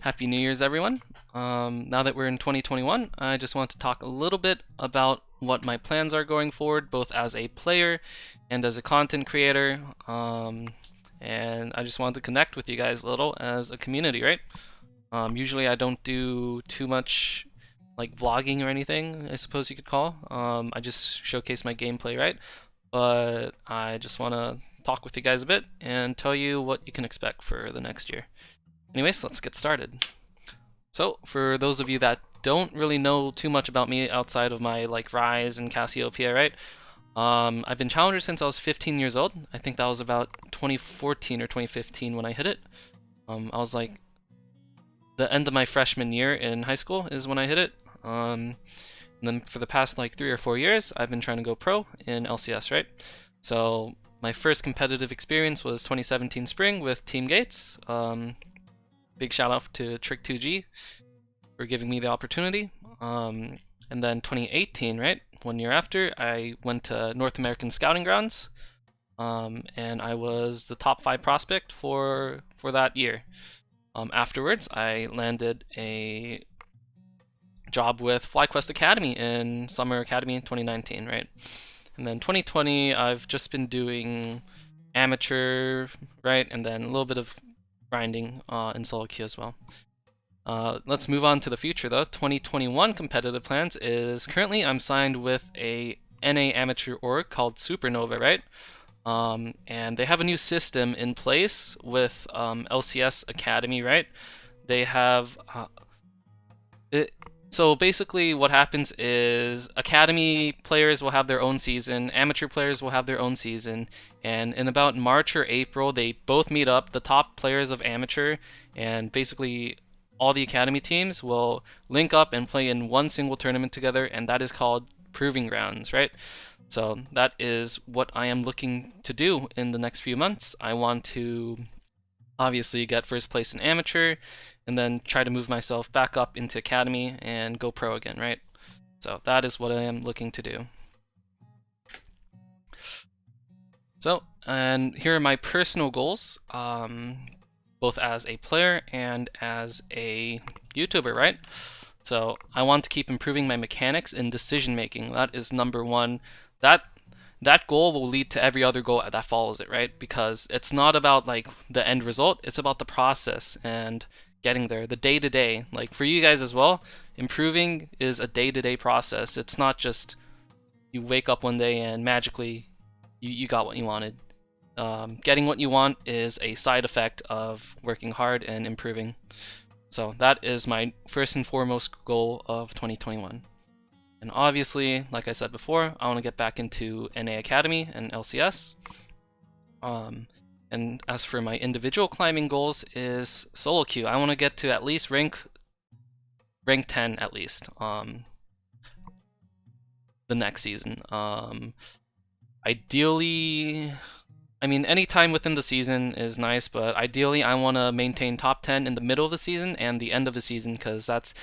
Happy New Year's, everyone. Now that we're in 2021, I just want to talk a little bit about what my plans are going forward, both as a player and as a content creator. And I just wanted to connect with you guys a little as a community, right? Usually I don't do too much like vlogging or anything, I suppose you could call. I just showcase my gameplay, right? But I just want to talk with you guys a bit and tell you what you can expect for the next year. Anyways, let's get started. So, for those of you that don't really know too much about me outside of my Rise and Cassiopeia, right? I've been Challenger since I was 15 years old. I think that was about 2014 or 2015 when I hit it. I was like the end of my freshman year in high school is when I hit it. And then for the past 3 or 4 years, I've been trying to go pro in LCS, right? So my first competitive experience was 2017 spring with Team Gates. Big shout out to Trick2G for giving me the opportunity. And then 2018, right, 1 year after, I went to North American Scouting Grounds, and I was the top 5 prospect for that year. Afterwards, I landed a job with FlyQuest Academy in Summer Academy in 2019, right? And then 2020, I've just been doing amateur, right, and then a little bit of grinding in solo queue as well. Let's move on to the future though. 2021 competitive plans is currently I'm signed with a NA amateur org called Supernova, right? And they have a new system in place with LCS Academy, right? They have so basically what happens is Academy players will have their own season, amateur players will have their own season, and in about March or April they both meet up, the top players of amateur, and basically all the Academy teams will link up and play in one single tournament together, and that is called Proving Grounds, right? So that is what I am looking to do in the next few months. I want to obviously get first place in amateur, and then try to move myself back up into Academy and go pro again, right? So that is what I am looking to do. So, and here are my personal goals, both as a player and as a YouTuber, right? So I want to keep improving my mechanics and decision making. That is number one. That goal will lead to every other goal that follows it, right? Because it's not about the end result, it's about the process and getting there, the day-to-day. Like for you guys as well, improving is a day-to-day process. It's not just you wake up one day and magically you got what you wanted. Getting what you want is a side effect of working hard and improving. So that is my first and foremost goal of 2021. And obviously, like I said before, I want to get back into NA Academy and LCS. And as for my individual climbing goals is solo queue. I want to get to at least rank 10 at least. The next season. Ideally, I mean, any time within the season is nice, but ideally I want to maintain top 10 in the middle of the season and the end of the season, because that's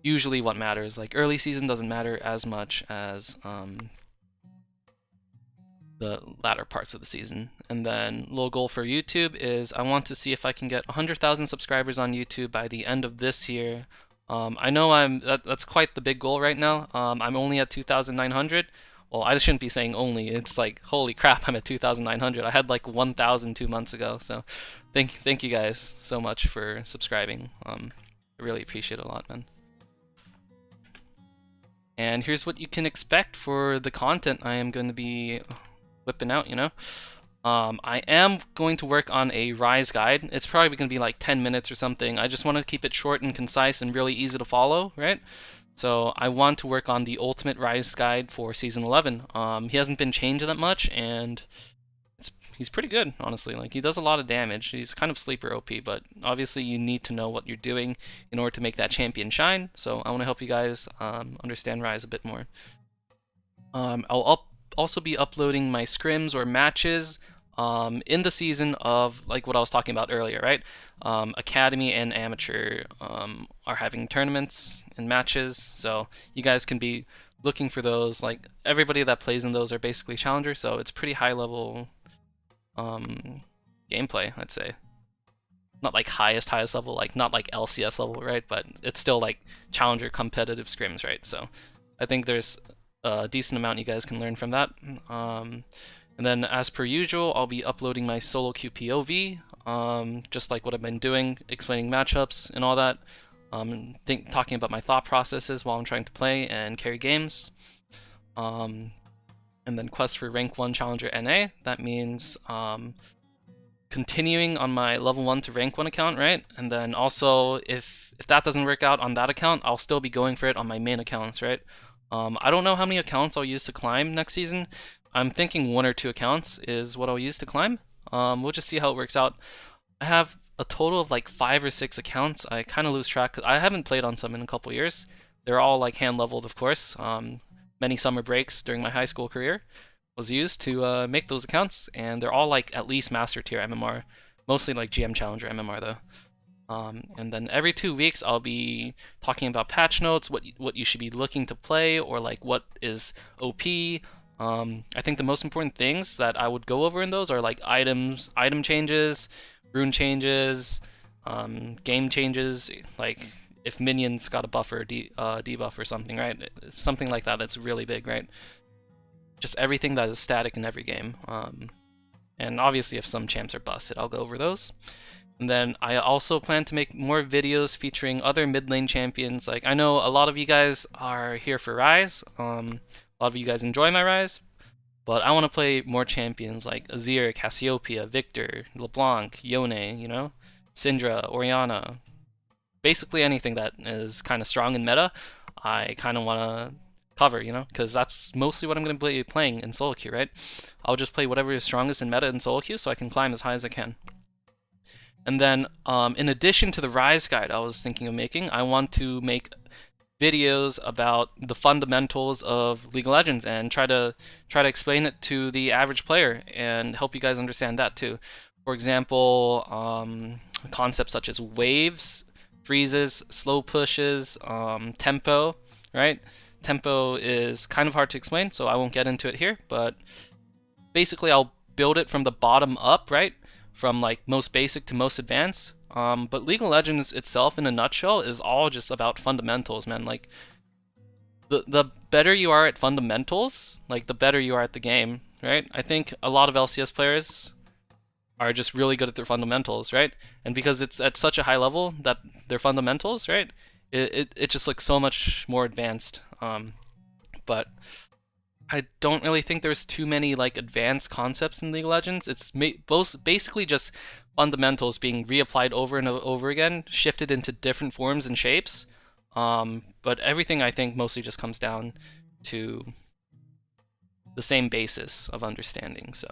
usually what matters. Like early season doesn't matter as much as the latter parts of the season. And then little goal for YouTube is I want to see if I can get 100,000 subscribers on YouTube by the end of this year. I know that's quite the big goal right now. I'm only at 2,900. Well, I shouldn't be saying only. It's like, holy crap, I'm at 2,900. I had like 1,000 2 months ago. So thank you guys so much for subscribing. I really appreciate it a lot, man. And here's what you can expect for the content I am going to be whipping out, you know? I am going to work on a Rise guide. It's probably going to be like 10 minutes or something. I just want to keep it short and concise and really easy to follow, right? So I want to work on the ultimate Rise guide for Season 11. He hasn't been changed that much, and he's pretty good, honestly. Like, he does a lot of damage. He's kind of sleeper OP, but obviously you need to know what you're doing in order to make that champion shine. So I want to help you guys understand Rise a bit more. I'll also be uploading my scrims or matches in the season of like what I was talking about earlier, right? Academy and amateur are having tournaments and matches, so you guys can be looking for those. Like everybody that plays in those are basically challengers, so it's pretty high level gameplay, I'd say. not like highest level, like not like LCS level, right? But it's still like challenger competitive scrims, right? So I think there's a decent amount you guys can learn from that. And then as per usual, I'll be uploading my solo queue POV, just like what I've been doing, explaining matchups and all that. Talking about my thought processes while I'm trying to play and carry games. And then quest for rank 1 challenger NA. That means continuing on my level 1 to rank 1 account, right? And then also, if that doesn't work out on that account, I'll still be going for it on my main accounts, right? I don't know how many accounts I'll use to climb next season. I'm thinking 1 or 2 accounts is what I'll use to climb. We'll just see how it works out. I have a total of like 5 or 6 accounts. I kind of lose track. I haven't played on some in a couple years. They're all like hand leveled, of course. Many summer breaks during my high school career was used to make those accounts, and they're all like at least master tier MMR, mostly like GM Challenger MMR though. And then every 2 weeks I'll be talking about patch notes, what you should be looking to play, or like what is OP. I think the most important things that I would go over in those are like item changes, rune changes, game changes, like if minions got a buff or debuff or something, right? Something like that that's really big, right? Just everything that is static in every game. And obviously if some champs are busted, I'll go over those. And then I also plan to make more videos featuring other mid lane champions. Like, I know a lot of you guys are here for Rise. A lot of you guys enjoy my Rise. But I want to play more champions like Azir, Cassiopeia, Victor, LeBlanc, Yone, you know? Syndra, Orianna. Basically anything that is kind of strong in meta, I kind of want to cover, you know? Because that's mostly what I'm going to be playing in solo queue, right? I'll just play whatever is strongest in meta in solo queue so I can climb as high as I can. And then, in addition to the Rise guide I was thinking of making, I want to make videos about the fundamentals of League of Legends and try to explain it to the average player and help you guys understand that too. For example, concepts such as waves, freezes, slow pushes, tempo, right? Tempo is kind of hard to explain, so I won't get into it here, but basically I'll build it from the bottom up, right? From like most basic to most advanced. But League of Legends itself, in a nutshell, is all just about fundamentals, man. Like, the better you are at fundamentals, like, the better you are at the game, right? I think a lot of LCS players are just really good at their fundamentals, right? And because it's at such a high level that their fundamentals, right, it just looks so much more advanced. But I don't really think there's too many like advanced concepts in League of Legends. It's basically just fundamentals being reapplied over and over again, shifted into different forms and shapes. But everything I think mostly just comes down to the same basis of understanding. So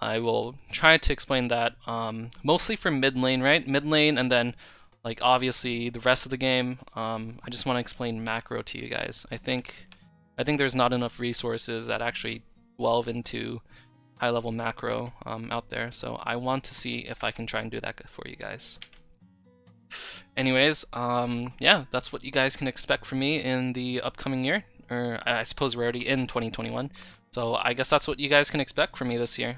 I will try to explain that mostly for mid lane, right? Mid lane, and then like obviously the rest of the game. I just want to explain macro to you guys. I think there's not enough resources that actually delve into high-level macro out there, so I want to see if I can try and do that for you guys. Anyways, yeah, that's what you guys can expect from me in the upcoming year, or I suppose we're already in 2021, so I guess that's what you guys can expect from me this year.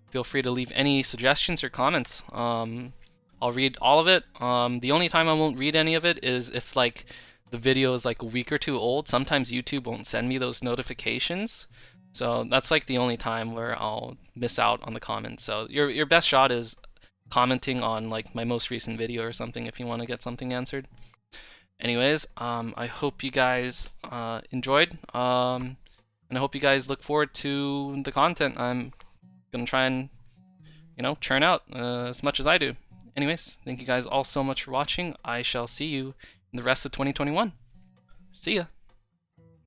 Feel free to leave any suggestions or comments. I'll read all of it. The only time I won't read any of it is if like the video is like a week or 2 old. Sometimes YouTube won't send me those notifications, so that's like the only time where I'll miss out on the comments. So your best shot is commenting on like my most recent video or something if you want to get something answered. Anyways, I hope you guys enjoyed, and I hope you guys look forward to the content I'm gonna try and, you know, churn out as much as I do. Anyways, thank you guys all so much for watching. I shall see you in the rest of 2021. See ya!